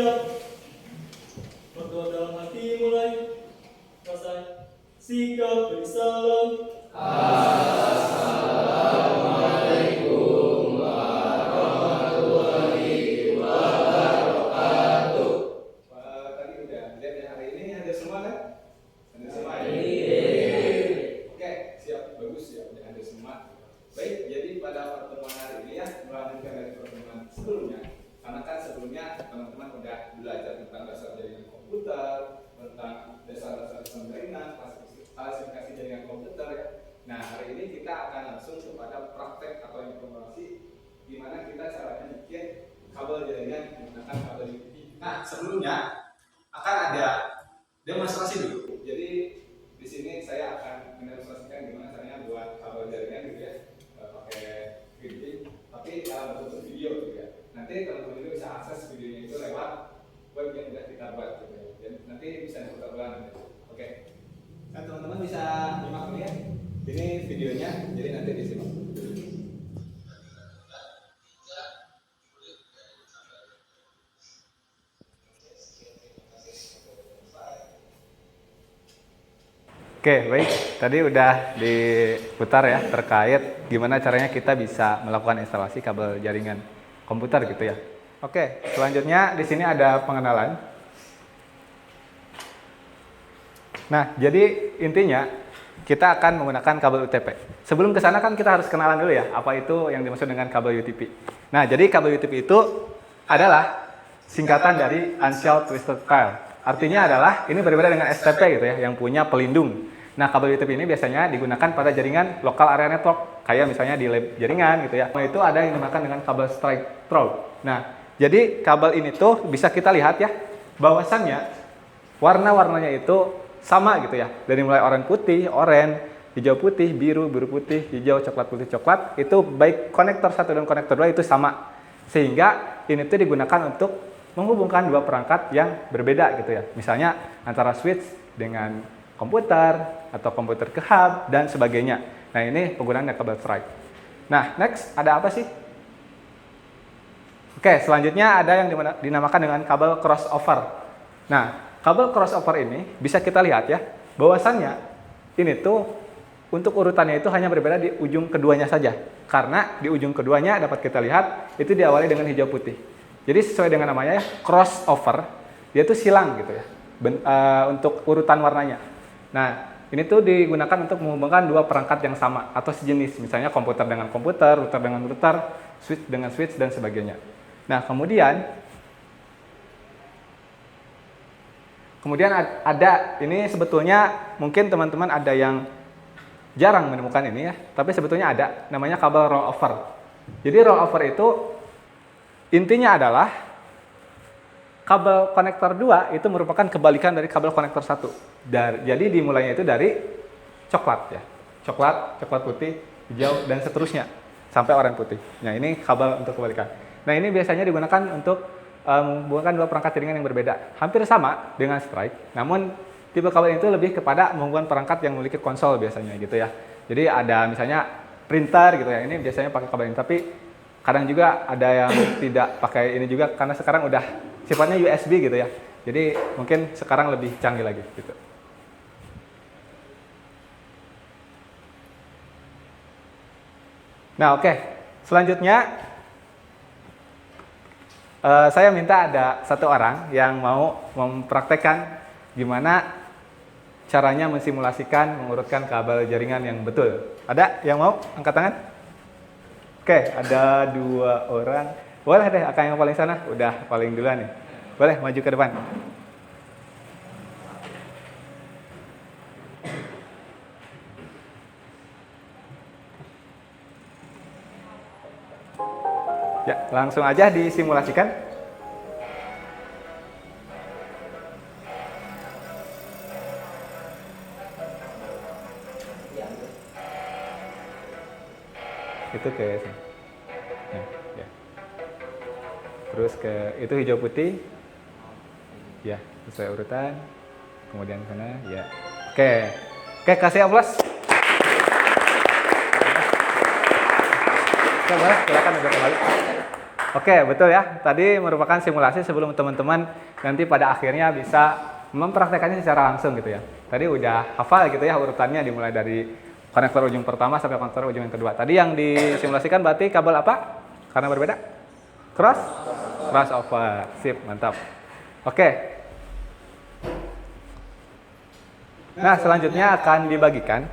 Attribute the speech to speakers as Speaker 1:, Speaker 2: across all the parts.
Speaker 1: siap. Berdoa dalam hati mulai. Selesai. Sikap beri salam.
Speaker 2: Tadi udah lihat ya, hari ini ada semua kan? Ada semua ya? Oke, siap, bagus ya, udah ada semua. Baik, jadi pada pertemuan hari ini ya, melanjutkan dari pertemuan sebelumnya. Karena kan sebelumnya teman-teman udah belajar tentang dasar jaringan komputer, tentang dasar-dasar sistem jaringan, klasifikasi jaringan komputer ya. Nah, hari ini kita akan langsung kepada praktek atau informasi gimana kita caranya bikin kabel jaringan menggunakan kabel UPP. Nah, sebelumnya akan ada demonstrasi dulu. Jadi di sini saya akan mendemonstrasikan gimana caranya buat kabel jaringan gitu ya, pakai video, tapi dalam bentuk video gitu ya. Nanti teman-teman itu bisa akses videonya itu lewat web yang sudah kita buat gitu ya. Dan nanti bisa diputar ulang gitu. Oke. Nah, teman-teman bisa nyimak dulu ya. Ini videonya, jadi nanti disimak. Oke, baik. Tadi udah diputar ya terkait gimana caranya kita bisa melakukan instalasi kabel jaringan komputer gitu ya. Oke, selanjutnya di sini ada pengenalan. Nah, jadi intinya kita akan menggunakan kabel UTP. Sebelum ke sana kan kita harus kenalan dulu ya, apa itu yang dimaksud dengan kabel UTP. Nah, jadi kabel UTP itu adalah singkatan dari Unshelved Twisted Pair. Artinya adalah ini berbeda dengan STP gitu ya, yang punya pelindung. Nah, kabel UTP ini biasanya digunakan pada jaringan lokal area network, kayak misalnya di lab jaringan gitu ya. Nah, itu ada yang dinamakan dengan kabel strike through. Nah, jadi kabel ini tuh bisa kita lihat ya, bahwasannya warna-warnanya itu sama gitu ya. Dari mulai oranye putih, oranye, hijau putih, biru, biru putih, hijau, coklat putih, coklat, itu baik konektor 1 dan konektor 2 itu sama. Sehingga ini tuh digunakan untuk menghubungkan dua perangkat yang berbeda gitu ya. Misalnya antara switch dengan komputer atau komputer ke hub dan sebagainya. Nah, ini penggunaan kabel strike. Nah, next ada apa sih? Oke, selanjutnya ada yang dinamakan dengan kabel crossover. Nah, kabel crossover ini bisa kita lihat ya, bahwasannya ini tuh untuk urutannya itu hanya berbeda di ujung keduanya saja. Karena di ujung keduanya dapat kita lihat itu diawali dengan hijau putih. Jadi sesuai dengan namanya ya, crossover, dia tuh silang gitu ya, untuk urutan warnanya. Nah, ini tuh digunakan untuk menghubungkan dua perangkat yang sama atau sejenis, misalnya komputer dengan komputer, router dengan router, switch dengan switch dan sebagainya. Nah, kemudian ada, ini sebetulnya mungkin teman-teman ada yang jarang menemukan ini ya, tapi sebetulnya ada, namanya kabel rollover. Jadi rollover itu intinya adalah kabel konektor 2 itu merupakan kebalikan dari kabel konektor 1. Jadi dimulainya itu dari coklat ya. Coklat putih, hijau dan seterusnya sampai oranye putih. Nah, ini kabel untuk kebalikan. Nah, ini biasanya digunakan untuk menghubungkan dua perangkat jaringan yang berbeda. Hampir sama dengan strike, namun tipe kabel itu lebih kepada menghubungkan perangkat yang memiliki konsol biasanya gitu ya. Jadi ada misalnya printer gitu ya. Ini biasanya pakai kabel ini, tapi kadang juga ada yang tidak pakai ini juga karena sekarang udah sifatnya USB gitu ya. Jadi mungkin sekarang lebih canggih lagi gitu. Nah, oke. Selanjutnya saya minta ada satu orang yang mau mempraktekkan gimana caranya mensimulasikan mengurutkan kabel jaringan yang betul. Ada yang mau angkat tangan? Oke, ada 2 orang. Boleh deh, akan yang paling sana. Udah paling duluan nih. Boleh maju ke depan. Ya, langsung aja disimulasikan. Itu ke sini. Ya. Terus ke itu hijau putih. Ya, sesuai urutan. Kemudian sana, ya. Oke. Oke, kasih aplaus. Oke, boleh, silakan udah kembali.
Speaker 3: Oke, betul ya. Tadi merupakan simulasi sebelum teman-teman nanti pada akhirnya bisa mempraktekannya secara langsung gitu ya. Tadi udah hafal gitu ya urutannya dimulai dari konektor ujung pertama sampai konektor ujung yang kedua. Tadi yang disimulasikan berarti kabel apa? Karena berbeda? Crossover. Sip, mantap. Oke. Nah, selanjutnya akan dibagikan.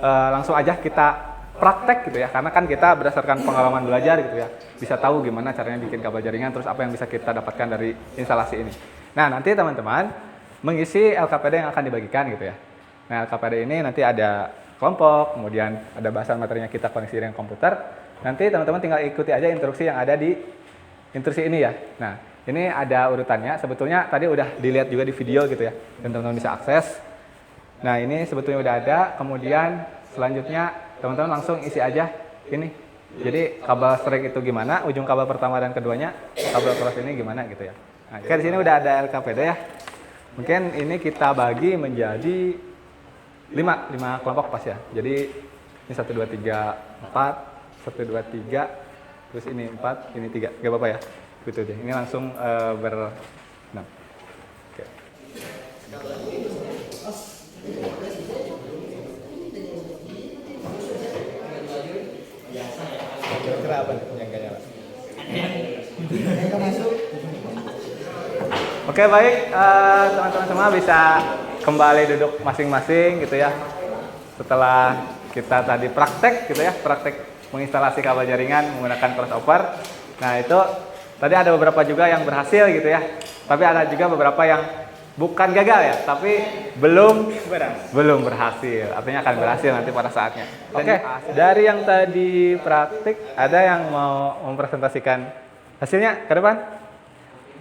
Speaker 3: Langsung aja kita praktek gitu ya, karena kan kita berdasarkan pengalaman belajar gitu ya, bisa tahu gimana caranya bikin kabel jaringan, terus apa yang bisa kita dapatkan dari instalasi ini. Nah, nanti teman-teman mengisi LKPD yang akan dibagikan gitu ya. Nah, LKPD ini nanti ada kelompok, kemudian ada bahasan materinya kita koneksi dengan komputer. Nanti teman-teman tinggal ikuti aja instruksi yang ada di instruksi ini ya. Nah, ini ada urutannya, sebetulnya tadi udah dilihat juga di video gitu ya, dan teman-teman bisa akses. Nah, ini sebetulnya udah ada, kemudian selanjutnya teman-teman langsung isi aja ini. Jadi kabel strike itu gimana, ujung kabel pertama dan keduanya, kabel cross ini gimana gitu ya. Nah, di sini udah ada LKPD ya. Mungkin ini kita bagi menjadi 5 kelompok pas ya. Jadi ini 1 2 3 4, 1 2 3, terus ini 4, ini 3. Gak apa-apa ya. Gitu aja. Ini langsung ber-6. Oke. Kira-kira apa yang gak nyala? Oke, baik, teman-teman semua bisa kembali duduk masing-masing gitu ya. Setelah kita tadi praktek gitu ya, praktek menginstalasi kabel jaringan menggunakan crossover. Nah, itu tadi ada beberapa juga yang berhasil gitu ya. Tapi ada juga beberapa yang bukan gagal ya, tapi belum berhasil. Artinya akan berhasil nanti pada saatnya. Oke, dari yang tadi praktik, ada yang mau mempresentasikan hasilnya ke depan?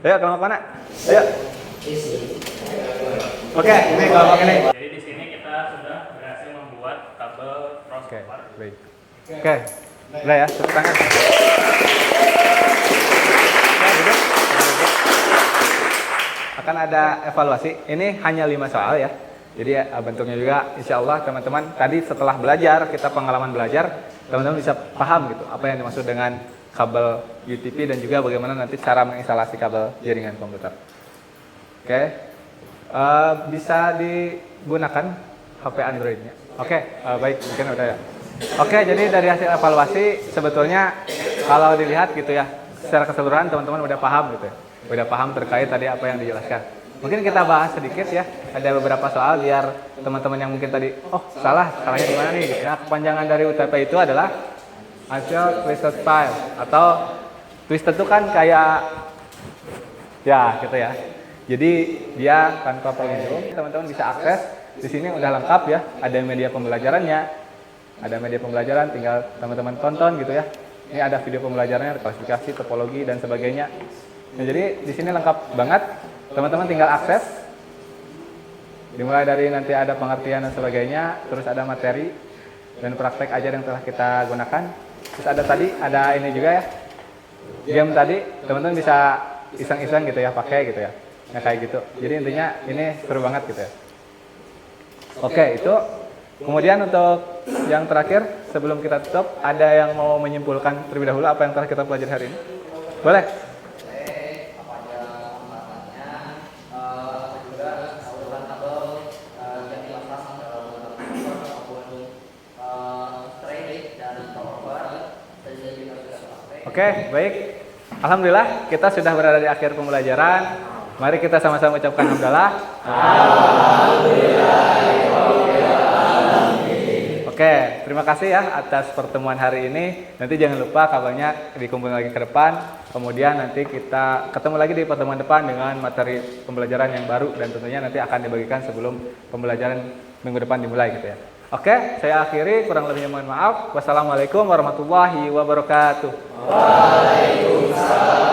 Speaker 3: Ayo, kelompok mana? Ayo. Oke, ini kelompok ini.
Speaker 4: Jadi di sini kita sudah berhasil membuat kabel crossover.
Speaker 3: Oke, baik. Oke, udah ya, tepuk tangan. Akan ada evaluasi. Ini hanya 5 soal ya. Jadi bentuknya juga insya Allah teman-teman tadi setelah belajar, kita pengalaman belajar, teman-teman bisa paham gitu apa yang dimaksud dengan kabel UTP dan juga bagaimana nanti cara menginstalasi kabel jaringan komputer. Oke. Bisa digunakan HP Android-nya. Oke, baik, mungkin udah ya. Oke, jadi dari hasil evaluasi sebetulnya kalau dilihat gitu ya, secara keseluruhan teman-teman udah paham gitu ya. Udah paham terkait tadi apa yang dijelaskan. Mungkin kita bahas sedikit ya, ada beberapa soal biar teman-teman yang mungkin tadi, salahnya di mana nih? Nah, kepanjangan dari UTP itu adalah Until Twisted File, atau twisted itu kan kayak ya gitu ya. Jadi dia tanpa pelindung, teman-teman bisa akses. Di sini udah lengkap ya, ada media pembelajarannya, ada media pembelajaran, tinggal teman-teman tonton gitu ya. Ini ada video pembelajarannya, klasifikasi, topologi dan sebagainya. Nah, jadi di sini lengkap banget, teman-teman tinggal akses. Dimulai dari nanti ada pengertian dan sebagainya, terus ada materi dan praktek ajar yang telah kita gunakan. Terus ada ini juga ya, game tadi, teman-teman bisa iseng-iseng gitu ya, pakai gitu ya. Nah, kayak gitu. Jadi intinya ini seru banget gitu ya. Oke, itu. Kemudian untuk yang terakhir, sebelum kita tutup, ada yang mau menyimpulkan terlebih dahulu apa yang telah kita pelajari hari ini? Boleh? Oke, baik. Alhamdulillah kita sudah berada di akhir pembelajaran. Mari kita sama-sama ucapkan hamdalah. Alhamdulillah. Oke, terima kasih ya atas pertemuan hari ini. Nanti jangan lupa kabelnya dikumpulkan lagi ke depan. Kemudian nanti kita ketemu lagi di pertemuan depan dengan materi pembelajaran yang baru dan tentunya nanti akan dibagikan sebelum pembelajaran minggu depan dimulai gitu ya. Oke, saya akhiri, kurang lebihnya mohon maaf. Wassalamualaikum warahmatullahi wabarakatuh. Waalaikumsalam.